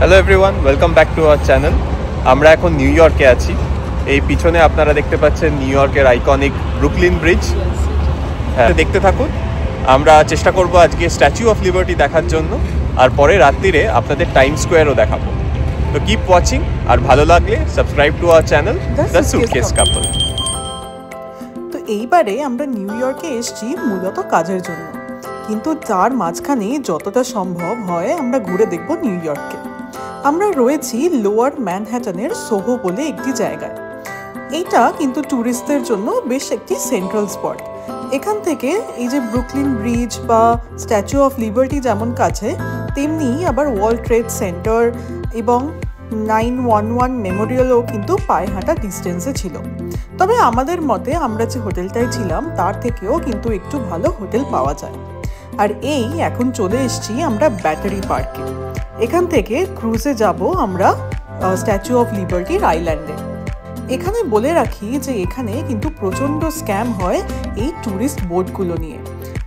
Hello everyone, welcome back to our channel. আমরা এখন new ইয়র্কে আছি। এই পিছনে আপনারা দেখতে পাচ্ছেন নিউ ইয়র্কের আইকনিক ব্রুকলিন ব্রিজ। হ্যাঁ, দেখতে থাকুন। আমরা চেষ্টা করব আজকে স্ট্যাচু অফ লিবার্টি দেখার জন্য, আর পরে রাত্রিরে আপনাদের টাইম স্কোয়ারও দেখাবো। তো কিপ ওয়াচিং, আর ভালো লাগলে subscribe to our channel the suitcase couple. তো এইবারে আমরা নিউ ইয়র্কে এসেছি মূলত কাজের জন্য, কিন্তু তার মাঝখানে যতটা সম্ভব হয় আমরা ঘুরে দেখব নিউ ইয়র্ককে। আমরা রয়েছি লোয়ার ম্যানহ্যাটনের সোহো বলে একটি জায়গায়। এইটা কিন্তু ট্যুরিস্টদের জন্য বেশ একটি সেন্ট্রাল স্পট। এখান থেকে এই যে ব্রুকলিন ব্রিজ বা স্ট্যাচু অফ লিবার্টি যেমন কাছে, তেমনি আবার ওয়ার্ল্ড ট্রেড সেন্টার এবং 911 মেমোরিয়ালও কিন্তু পায়ে হাঁটা ডিস্টেন্সে ছিল। তবে আমাদের মতে আমরা যে হোটেলটায় ছিলাম তার থেকেও কিন্তু একটু ভালো হোটেল পাওয়া যায়। আর এই এখন চলে এসেছি আমরা ব্যাটারি পার্কে। এখান থেকে ক্রুজে যাব আমরা স্ট্যাচু অফ লিবার্টির আইল্যান্ডে। এখানে বলে রাখি যে এখানে কিন্তু প্রচণ্ড স্ক্যাম হয় এই ট্যুরিস্ট বোটগুলো নিয়ে।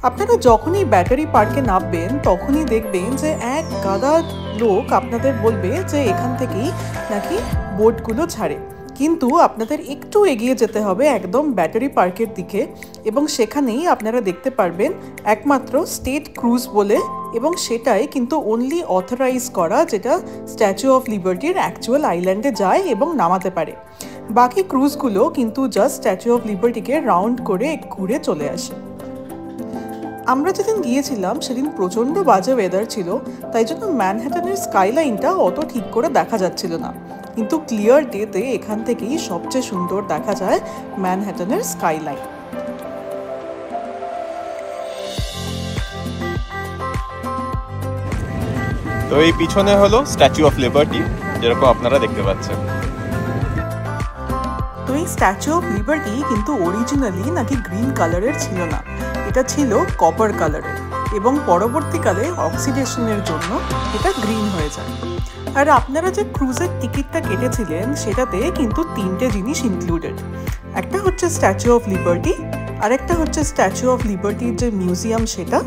আপনারা যখনই ব্যাটারি পার্কে নামবেন তখনই দেখবেন যে এক গাদা লোক আপনাদের বলবে যে এখান থেকেই নাকি বোটগুলো ছাড়ে, কিন্তু আপনাদের একটু এগিয়ে যেতে হবে একদম ব্যাটারি পার্কের দিকে, এবং সেখানেই আপনারা দেখতে পারবেন একমাত্র স্টেট ক্রুজ বলে, এবং সেটাই কিন্তু অনলি অথরাইজ করা, যেটা স্ট্যাচু অফ লিবার্টির অ্যাকচুয়াল আইল্যান্ডে যায় এবং নামাতে পারে। বাকি ক্রুজগুলো কিন্তু জাস্ট স্ট্যাচু অফ লিবার্টিকে রাউন্ড করে ঘুরে চলে আসে। আমরা যেদিন গিয়েছিলাম সেদিন প্রচণ্ড বাজে ওয়েদার ছিল, তাই জন্য ম্যানহ্যাটনের স্কাইলাইনটা অত ঠিক করে দেখা যাচ্ছিল না, কিন্তু ক্লিয়ার ডেতে এখান থেকেই সবচেয়ে সুন্দর দেখা যায় ম্যানহ্যাটনের স্কাইলাইন। তো এই পিছনে হলো স্ট্যাচু অফ লিবার্টি, যেরকম আপনারা দেখতে পাচ্ছেন। তো এই স্ট্যাচু অফ লিবার্টি কিন্তু অরিজিনালি নাকি গ্রিন কালারের ছিল না, এটা ছিল কপার কালারের, এবং পরবর্তীকালে অক্সিডেশনের জন্য এটা গ্রিন হয়ে যায়। আর আপনারা যে ক্রুজের টিকিটটা কেটেছিলেন সেটাতে কিন্তু তিনটে জিনিস ইনক্লুডেড। একটা হচ্ছে স্ট্যাচু অফ লিবার্টি, আরেকটা হচ্ছে স্ট্যাচু অফ লিবার্টির যে মিউজিয়াম সেটা,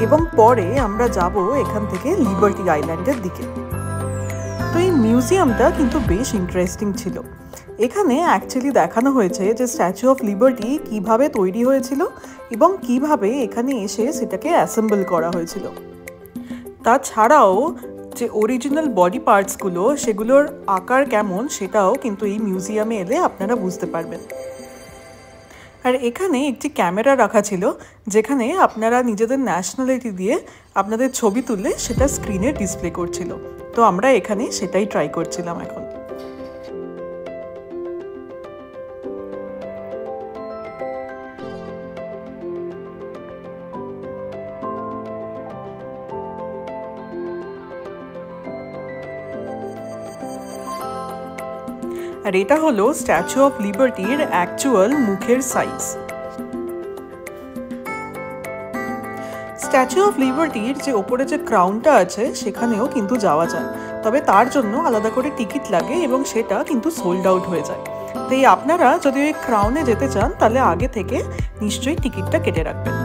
এবং পরে আমরা যাব এখান থেকে লিবার্টি আইল্যান্ডের দিকে। তো এই মিউজিয়ামটা কিন্তু বেশ ইন্টারেস্টিং ছিল। এখানে অ্যাকচুয়ালি দেখানো হয়েছে যে স্ট্যাচু অফ লিবার্টি কিভাবে তৈরি হয়েছিল এবং কিভাবে এখানে এসে সেটাকে অ্যাসেম্বল করা হয়েছিল। তাছাড়াও যে অরিজিনাল বডি পার্টসগুলো সেগুলোর আকার কেমন সেটাও কিন্তু এই মিউজিয়ামে এলে আপনারা বুঝতে পারবেন। আর এখানে একটি ক্যামেরা রাখা ছিল, যেখানে আপনারা নিজেদের ন্যাশনালিটি দিয়ে আপনাদের ছবি তুললে সেটা স্ক্রিনে ডিসপ্লে করছিল। তো আমরা এখানে সেটাই ট্রাই করছিলাম এখন। আর এটা হলো স্ট্যাচু অফ লিবার্টির অ্যাকচুয়াল মুখের সাইজ। স্ট্যাচু অফ লিবার্টির যে ওপরে যে ক্রাউনটা আছে সেখানেও কিন্তু যাওয়া যায়, তবে তার জন্য আলাদা করে টিকিট লাগে এবং সেটা কিন্তু সোল্ড আউট হয়ে যায়। তাই আপনারা যদি ওই ক্রাউনে যেতে চান তাহলে আগে থেকে নিশ্চয়ই টিকিটটা কেটে রাখবেন।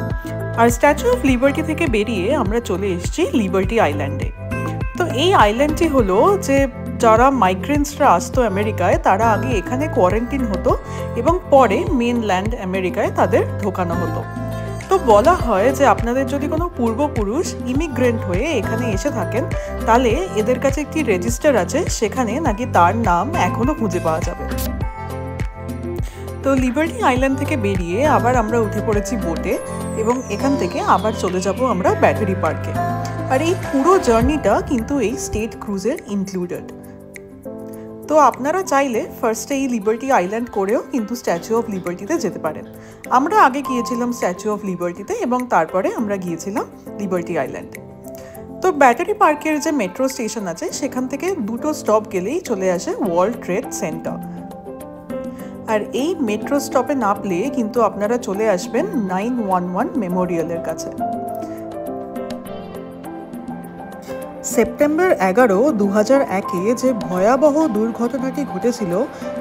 আর স্ট্যাচু অফ লিবার্টি থেকে বেরিয়ে আমরা চলে এসেছি লিবার্টি আইল্যান্ডে। তো এই আইল্যান্ডটি হলো যে যারা মাইগ্রেন্টসরা আসতো আমেরিকায় তারা আগে এখানে কোয়ারেন্টিন হতো এবং পরে মেনল্যান্ড আমেরিকায় তাদের ঢোকানো হতো। তো বলা হয় যে আপনাদের যদি কোনো পূর্বপুরুষ ইমিগ্রেন্ট হয়ে এখানে এসে থাকেন তাহলে এদের কাছে একটি রেজিস্টার আছে, সেখানে নাকি তার নাম এখনো খুঁজে পাওয়া যাবে। তো লিবার্টি আইল্যান্ড থেকে বেরিয়ে আবার আমরা উঠে পড়েছি বোটে, এবং এখান থেকে আবার চলে যাব আমরা ব্যাটারি পার্কে। আর এই পুরো জার্নিটা কিন্তু এই স্টেট ক্রুজের ইনক্লুডেড। তো আপনারা চাইলে ফার্স্টে এই লিবার্টি আইল্যান্ড করেও কিন্তু স্ট্যাচু অফ লিবার্টিতে যেতে পারেন। আমরা আগে গিয়েছিলাম স্ট্যাচু অফ লিবার্টিতে এবং তারপরে আমরা গিয়েছিলাম লিবার্টি আইল্যান্ডে। তো ব্যাটারি পার্কের যে মেট্রো স্টেশন আছে সেখান থেকে দুটো স্টপ গেলেই চলে আসে ওয়ার্ল্ড ট্রেড সেন্টার। আর এই মেট্রো স্টপে নামলে কিন্তু আপনারা চলে আসবেন 911 মেমোরিয়ালের কাছে। সেপ্টেম্বর 11, 2001-এ যে ভয়াবহ দুর্ঘটনাটি ঘটেছিল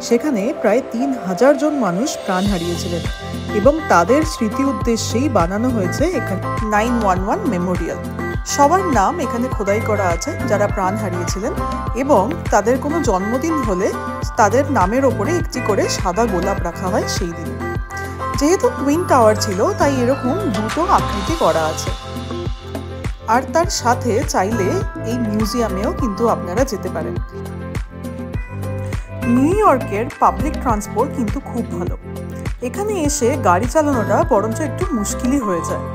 সেখানে প্রায় 3000 জন মানুষ প্রাণ হারিয়েছিলেন, এবং তাদের স্মৃতি উদ্দেশ্যেই বানানো হয়েছে এখানে 911 মেমোরিয়াল। সবার নাম এখানে খোদাই করা আছে যারা প্রাণ হারিয়েছিলেন, এবং তাদের কোনো জন্মদিন হলে তাদের নামের ওপরে একটি করে সাদা গোলাপ রাখা হয় সেই দিন। যেহেতু টুইন টাওয়ার ছিল তাই এরকম দুটো আকৃতি করা আছে। আর তার সাথে চাইলে এই মিউজিয়ামেও কিন্তু আপনারা যেতে পারেন। নিউ ইয়র্কের পাবলিক ট্রান্সপোর্ট কিন্তু খুব ভালো। এখানে এসে গাড়ি চালানোটা বরঞ্চ একটু মুশকিলই হয়ে যায়।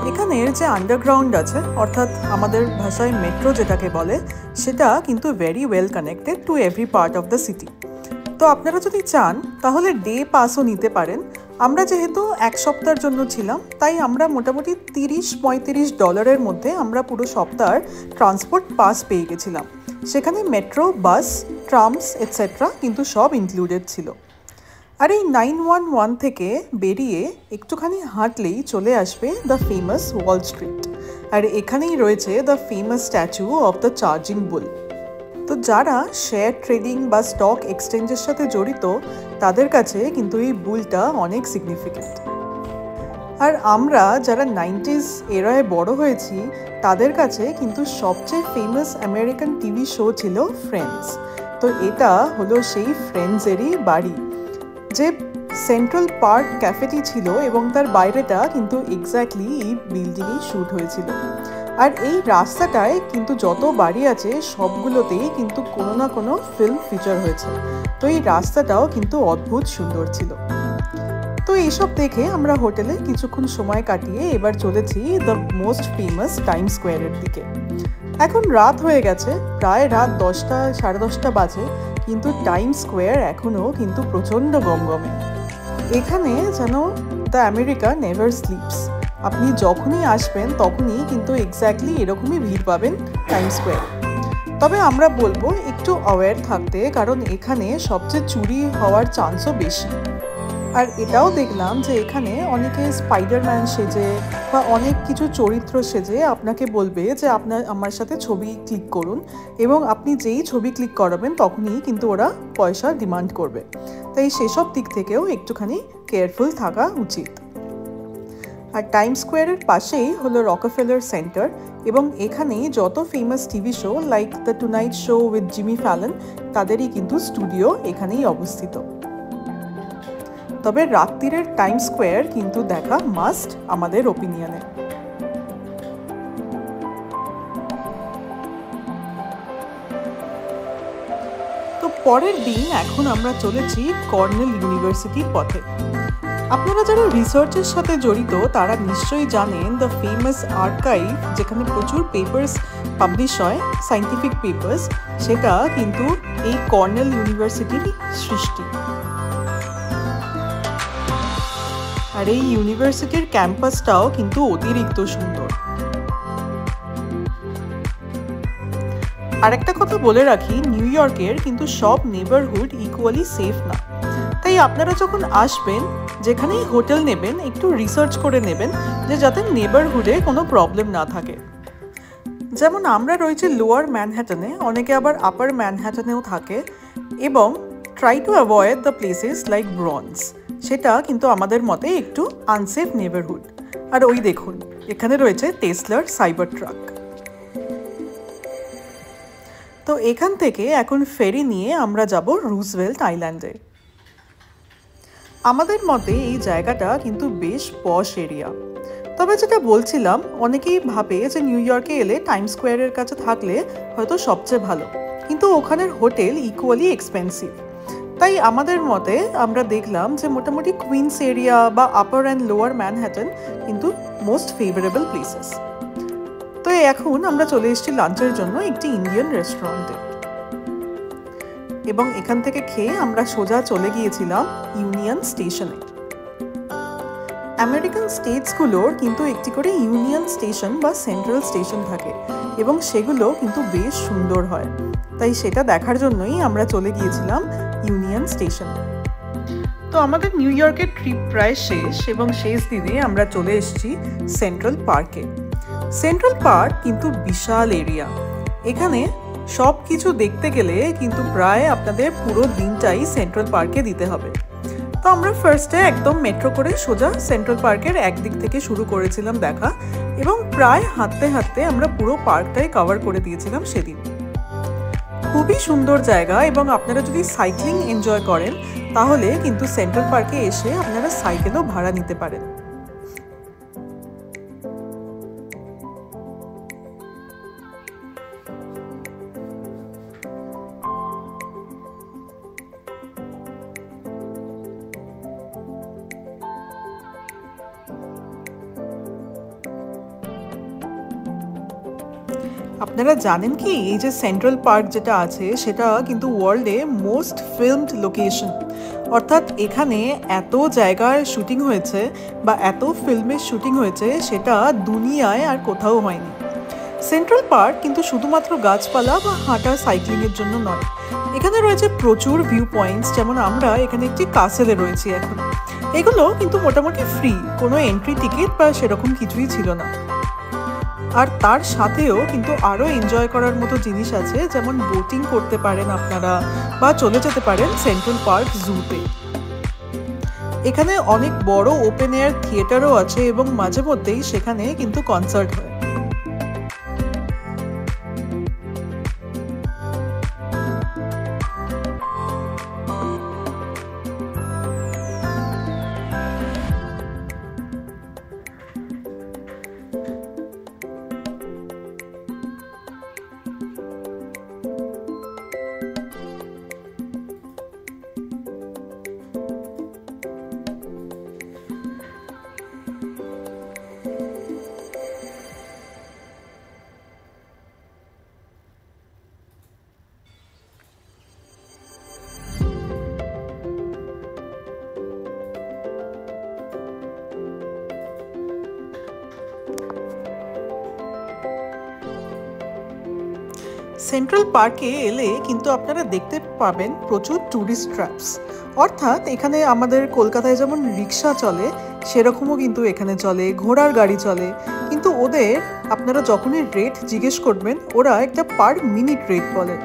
এখানের যে আন্ডারগ্রাউন্ড আছে, অর্থাৎ আমাদের ভাষায় মেট্রো যেটাকে বলে, সেটা কিন্তু very well connected to every part of the city. তো আপনারা যদি চান তাহলে ডে পাসও নিতে পারেন। আমরা যেহেতু এক সপ্তাহের জন্য ছিলাম তাই আমরা মোটামুটি $30-35 মধ্যে আমরা পুরো সপ্তাহের ট্রান্সপোর্ট পাস পেয়ে গেছিলাম। সেখানে মেট্রো, বাস, ট্রামস এটসেট্রা কিন্তু সব ইনক্লুডেড ছিল। আর এই 911 থেকে বেরিয়ে একটুখানি হাঁটলেই চলে আসবে দ্য ফেমাস ওয়াল স্ট্রিট, আর এখানেই রয়েছে the famous statue of the charging bull. তো যারা শেয়ার ট্রেডিং বা স্টক এক্সচেঞ্জের সাথে জড়িত তাদের কাছে কিন্তু এই বুলটা অনেক সিগনিফিক্যান্ট। আর আমরা যারা 90s এরায় বড় হয়েছি তাদের কাছে কিন্তু সবচেয়ে ফেমাস আমেরিকান টিভি শো ছিল ফ্রেন্ডস। তো এটা হলো সেই ফ্রেন্ডসেরই বাড়ি, যে সেন্ট্রাল পার্ক ক্যাফেটি ছিল এবং তার বাইরেটা কিন্তু এক্স্যাক্টলি এই বিল্ডিংয়েই শ্যুট হয়েছিল। আর এই রাস্তাটায় কিন্তু যত বাড়ি আছে সবগুলোতেই কিন্তু কোনো না কোনো ফিল্ম ফিচার হয়েছে। তো এই রাস্তাটাও কিন্তু অদ্ভুত সুন্দর ছিল। তো এইসব দেখে আমরা হোটেলে কিছুক্ষণ সময় কাটিয়ে এবার চলেছি দ্য মোস্ট ফেমাস টাইম স্কোয়ারের দিকে। এখন রাত হয়ে গেছে, প্রায় রাত 10টা, 10:30 বাজে, কিন্তু টাইম স্কোয়ার এখনও কিন্তু প্রচণ্ড গমগমে। এখানে যেন দ্য আমেরিকা নেভার স্লিপস। আপনি যখনই আসবেন তখনই কিন্তু এক্স্যাক্টলি এরকমই ভিড় পাবেন টাইম স্কোয়ারে। তবে আমরা বলবো একটু অ্যাওয়্যার থাকতে, কারণ এখানে সবচেয়ে চুরি হওয়ার চান্সও বেশি। আর এটাও দেখলাম যে এখানে অনেকে স্পাইডারম্যান সেজে বা অনেক কিছু চরিত্র সেজে আপনাকে বলবে যে আমার সাথে ছবি ক্লিক করুন, এবং আপনি যেই ছবি ক্লিক করাবেন তখনই কিন্তু ওরা পয়সা ডিমান্ড করবে। তাই সেসব দিক থেকেও একটুখানি কেয়ারফুল থাকা উচিত। আর টাইম স্কোয়ারের পাশেই হলো রকফেলার সেন্টার, এবং এখানেই যত famous TV show like the Tonight Show with Jimmy Fallon তাদেরই কিন্তু স্টুডিও এখানেই অবস্থিত। তবে রাত্রিরের টাইম স্কোয়ার কিন্তু দেখা মাস্ট আমাদের ওপিনিয়নে। তো পরের দিন এখন আমরা চলেছি কর্নেল ইউনিভার্সিটির পথে। আপনারা যারা রিসার্চের সাথে জড়িত তারা নিশ্চয়ই জানেন দ্য ফেমাস আর্কাইভ, যেখানে প্রচুর পেপার্স পাবলিশ হয়, সায়েন্টিফিক পেপার্স, সেটা কিন্তু এই কর্নেল ইউনিভার্সিটির সৃষ্টি। আর এই ইউনিভার্সিটির ক্যাম্পাসটাও কিন্তু অতিরিক্ত সুন্দর। আরেকটা কথা বলে রাখি, নিউ ইয়র্কের কিন্তু সব নেবারহুড ইকুয়ালি সেফ না। তাই আপনারা যখন আসবেন, যেখানেই হোটেল নেবেন, একটু রিসার্চ করে নেবেন যে যাতে নেবারহুডে কোনো প্রবলেম না থাকে। যেমন আমরা রয়েছি লোয়ার ম্যানহ্যাটনে, অনেকে আবার আপার ম্যানহ্যাটনেও থাকে, এবং try to avoid the places like bronze. সেটা কিন্তু আমাদের মতে একটু আনসেফ নেবারহুড। আর ওই দেখুন, এখানে রয়েছে টেসলার সাইবার ট্রাক। তো এখান থেকে এখন ফেরি নিয়ে আমরা যাব রুজভেল্ট আইল্যান্ডে। আমাদের মতে এই জায়গাটা কিন্তু বেশ পশ এরিয়া। তবে যেটা বলছিলাম, অনেকেই ভাবে যে নিউ ইয়র্কে এলে টাইম স্কোয়ারের কাছে থাকলে হয়তো সবচেয়ে ভালো, কিন্তু ওখানের হোটেল ইকুয়ালি এক্সপেন্সিভ। তাই আমাদের মতে আমরা দেখলাম যে মোটামুটি কুইন্স এরিয়া বা আপার অ্যান্ড লোয়ার ম্যানহ্যাটন কিন্তু মোস্ট ফেভারেবল প্লেসেস। তো এখন আমরা চলে এসেছি লাঞ্চের জন্য একটি ইন্ডিয়ান রেস্টুরেন্টে, এবং এখান থেকে খেয়ে আমরা সোজা চলে গিয়েছিলাম ইউনিয়ন স্টেশনে। আমেরিকান স্টেটসগুলোর কিন্তু একটি করে ইউনিয়ন স্টেশন বা সেন্ট্রাল স্টেশন থাকে, এবং সেগুলো কিন্তু বেশ সুন্দর হয়। তাই সেটা দেখার জন্যই আমরা চলে গিয়েছিলাম ইউনিয়ন স্টেশনে। তো আমাদের নিউ ইয়র্কের ট্রিপ প্রায় শেষ, এবং শেষ দিনে আমরা চলে এসেছি সেন্ট্রাল পার্কে। সেন্ট্রাল পার্ক কিন্তু বিশাল এরিয়া। এখানে সব কিছু দেখতে গেলে কিন্তু প্রায় আপনাদের পুরো দিনটাই সেন্ট্রাল পার্কে দিতে হবে। তো আমরা ফার্স্টে একদম মেট্রো করে সোজা সেন্ট্রাল পার্কের একদিক থেকে শুরু করেছিলাম দেখা, এবং প্রায় হাঁটতে হাঁটতে আমরা পুরো পার্কটাই কভার করে দিয়েছিলাম সেদিন। খুবই সুন্দর জায়গা, এবং আপনারা যদি সাইক্লিং এনজয় করেন তাহলে কিন্তু সেন্ট্রাল পার্কে এসে আপনারা সাইকেলও ভাড়া নিতে পারেন। আপনারা জানেন কি, এই যে সেন্ট্রাল পার্ক যেটা আছে সেটা কিন্তু ওয়ার্ল্ডে মোস্ট ফিল্মড লোকেশন, অর্থাৎ এখানে এত জায়গায় শুটিং হয়েছে বা এত ফিল্মের শুটিং হয়েছে সেটা দুনিয়ায় আর কোথাও হয়নি। সেন্ট্রাল পার্ক কিন্তু শুধুমাত্র গাছপালা বা হাঁটা সাইক্লিংয়ের জন্য নয়, এখানে রয়েছে প্রচুর ভিউ পয়েন্টস। যেমন আমরা এখানে একটি কাসেলে রয়েছি এখন, এগুলো কিন্তু মোটামুটি ফ্রি, কোনো এন্ট্রি টিকিট বা সেরকম কিছুই ছিল না। আর তার সাথেও কিন্তু আরও এনজয় করার মতো জিনিস আছে, যেমন বোটিং করতে পারেন আপনারা বা চলে যেতে পারেন সেন্ট্রাল পার্ক জুতে। এখানে অনেক বড় ওপেন এয়ার থিয়েটারও আছে এবং মাঝে মধ্যেই সেখানে কিন্তু কনসার্ট হয়। সেন্ট্রাল পার্কে এলে কিন্তু আপনারা দেখতে পাবেন প্রচুর ট্যুরিস্ট ট্র্যাপস, অর্থাৎ এখানে আমাদের কলকাতায় যেমন রিক্সা চলে সেরকমও কিন্তু এখানে চলে, ঘোড়ার গাড়ি চলে। কিন্তু ওদের আপনারা যখনই রেট জিজ্ঞেস করবেন ওরা একটা পার মিনিট রেট বলে,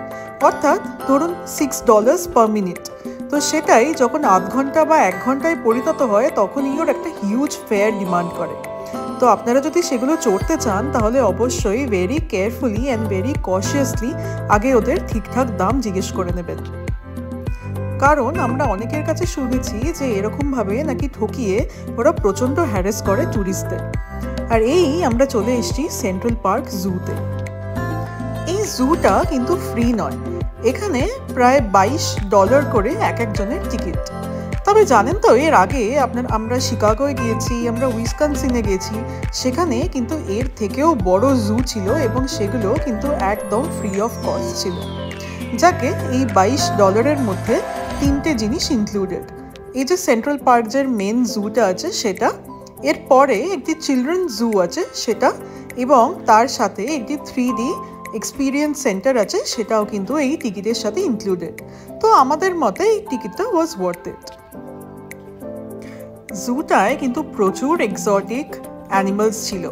অর্থাৎ ধরুন $6 পার মিনিট। তো সেটাই যখন আধ ঘন্টা বা 1 ঘন্টায় পরিণত হয় তখনই ওর একটা হিউজ ফেয়ার ডিমান্ড করে। তো আপনারা যদি সেগুলো চড়তে চান তাহলে অবশ্যই ভেরি কেয়ারফুলি অ্যান্ড ভেরি কশিয়াসলি আগে ওদের ঠিকঠাক দাম জিজ্ঞেস করে নেবেন, কারণ আমরা অনেকের কাছে শুনেছি যে এরকমভাবে নাকি ঠকিয়ে ওরা প্রচণ্ড হ্যারাস করে ট্যুরিস্টদের। আর এই আমরা চলে এসেছি সেন্ট্রাল পার্ক জুতে। এই জুটা কিন্তু ফ্রি নয়, এখানে প্রায় $22 করে এক একজনের টিকিট। তবে জানেন তো, এর আগে আমরা শিকাগোয় গিয়েছি, আমরা উইসকনসিনে গেছি, সেখানে কিন্তু এর থেকেও বড় জু ছিল এবং সেগুলো কিন্তু একদম ফ্রি অফ কস্ট ছিল। যাকে এই $22 মধ্যে 3টে জিনিস ইনক্লুডেড। এই যে সেন্ট্রাল পার্ক যে মেন জুটা আছে সেটা, এরপরে একটি চিলড্রেন জু আছে সেটা, এবং তার সাথে একটি 3D এক্সপিরিয়েন্স সেন্টার আছে, সেটাও কিন্তু এই টিকিটের সাথে ইনক্লুডেড। তো আমাদের মতে এই টিকিটটা ওয়াজ ওয়ার্থ ইট। জুটায় কিন্তু প্রচুর এক্সোটিক অ্যানিমালস ছিল,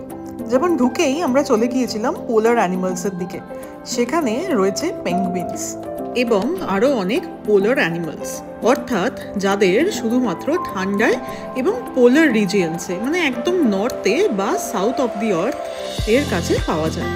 যেমন ঢুকেই আমরা চলে গিয়েছিলাম পোলার অ্যানিমালসের দিকে। সেখানে রয়েছে পেঙ্গুইনস এবং আরও অনেক পোলার অ্যানিমালস, অর্থাৎ যাদের শুধুমাত্র ঠান্ডায় এবং পোলার রিজিয়ন্সে, মানে একদম নর্থে বা সাউথ অফ দি আর্থ এর কাছে পাওয়া যায়।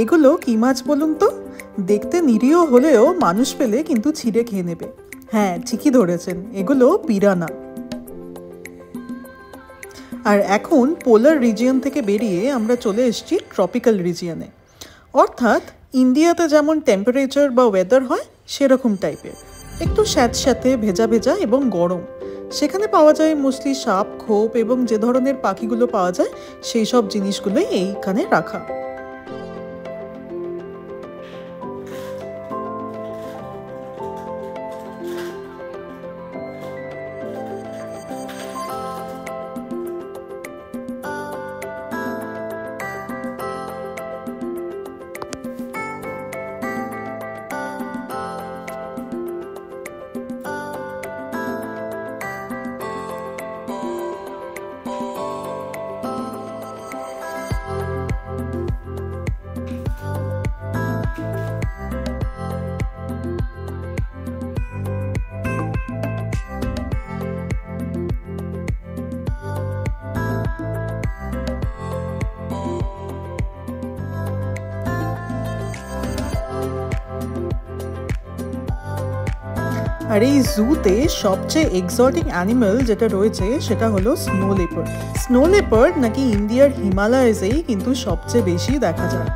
এগুলো কি মাছ বলুন তো? দেখতে নিরীহ হলেও মানুষ পেলে কিন্তু ছিঁড়ে খেয়ে নেবে। হ্যাঁ, ঠিকই ধরেছেন, এগুলো পিরানা। আর এখন পোলার রিজিয়ন থেকে বেরিয়ে আমরা চলে এসেছি ট্রপিক্যাল রিজিয়নে, অর্থাৎ ইন্ডিয়াতে যেমন টেম্পারেচার বা ওয়েদার হয় সেরকম টাইপের, একটু স্যাঁতস্যাঁতে, ভেজা ভেজা এবং গরম। সেখানে পাওয়া যায় মোস্টলি সাপ, খোপ এবং যে ধরনের পাখিগুলো পাওয়া যায় সেই সব জিনিসগুলোই এইখানে রাখা। আর এই জুতে সবচেয়ে এক্সোটিক অ্যানিমাল যেটা রয়েছে সেটা হলো স্নো লেপার্ড। স্নো লেপার্ড নাকি ইন্ডিয়ার হিমালয়েসেই কিন্তু সবচেয়ে বেশি দেখা যায়।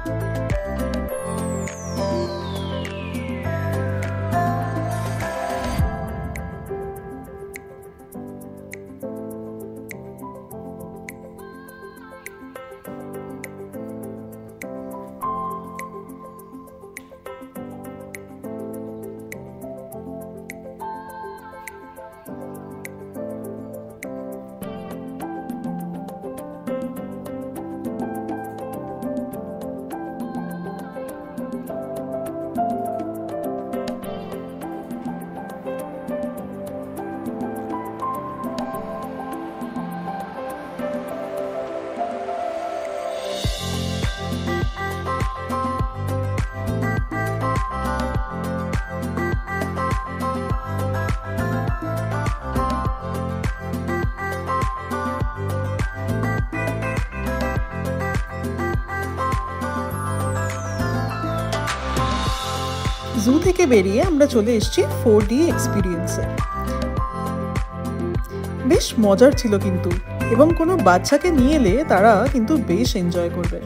জু থেকে বেরিয়ে আমরা চলে এসেছি 4D এক্সপিরিয়েন্সে। বেশ মজার ছিল কিন্তু, এবং কোনো বাচ্চাকে নিয়ে এলে তারা কিন্তু বেশ এনজয় করবে।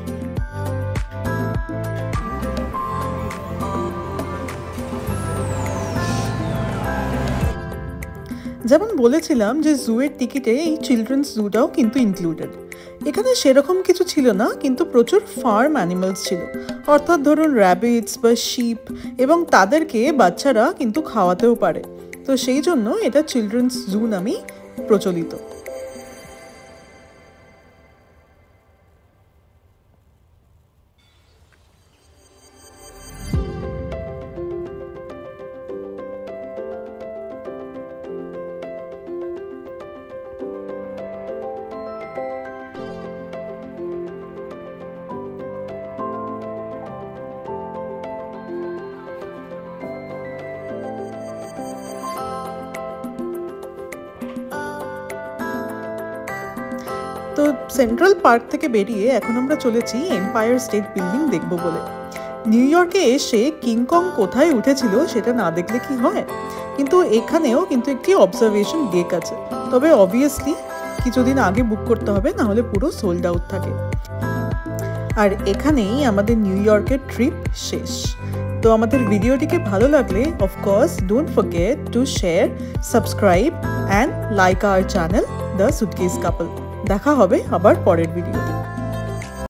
যেমন বলেছিলাম যে জুয়ের টিকিটে এই চিলড্রেন্স জুটাও কিন্তু ইনক্লুডেড। এখানে সেরকম কিছু ছিল না, কিন্তু প্রচুর ফার্ম অ্যানিমালস ছিল, অর্থাৎ ধরুন র্যাবিটস বা শিপ, এবং তাদেরকে বাচ্চারা কিন্তু খাওয়াতেও পারে। তো সেই জন্য এটা চিলড্রেন্স জু নামেই প্রচলিত। তো সেন্ট্রাল পার্ক থেকে বেরিয়ে এখন আমরা চলেছি এম্পায়ার স্টেট বিল্ডিং দেখব বলে। নিউ ইয়র্কে এসে কিংকং কোথায় উঠেছিল সেটা না দেখলে কি হয়, কিন্তু এখানেও কিন্তু একটি অবজারভেশন ডেক আছে, তবে অবভিয়াসলি কিছুদিন আগে বুক করতে হবে, না হলে পুরো সোল্ড আউট থাকে। আর এখানেই আমাদের নিউ ইয়র্কের ট্রিপ শেষ। তো আমাদের ভিডিওটিকে ভালো লাগলে of course don't forget to share, subscribe and like our channel the suitcase couple. দেখা হবে আবার পরের ভিডিওতে।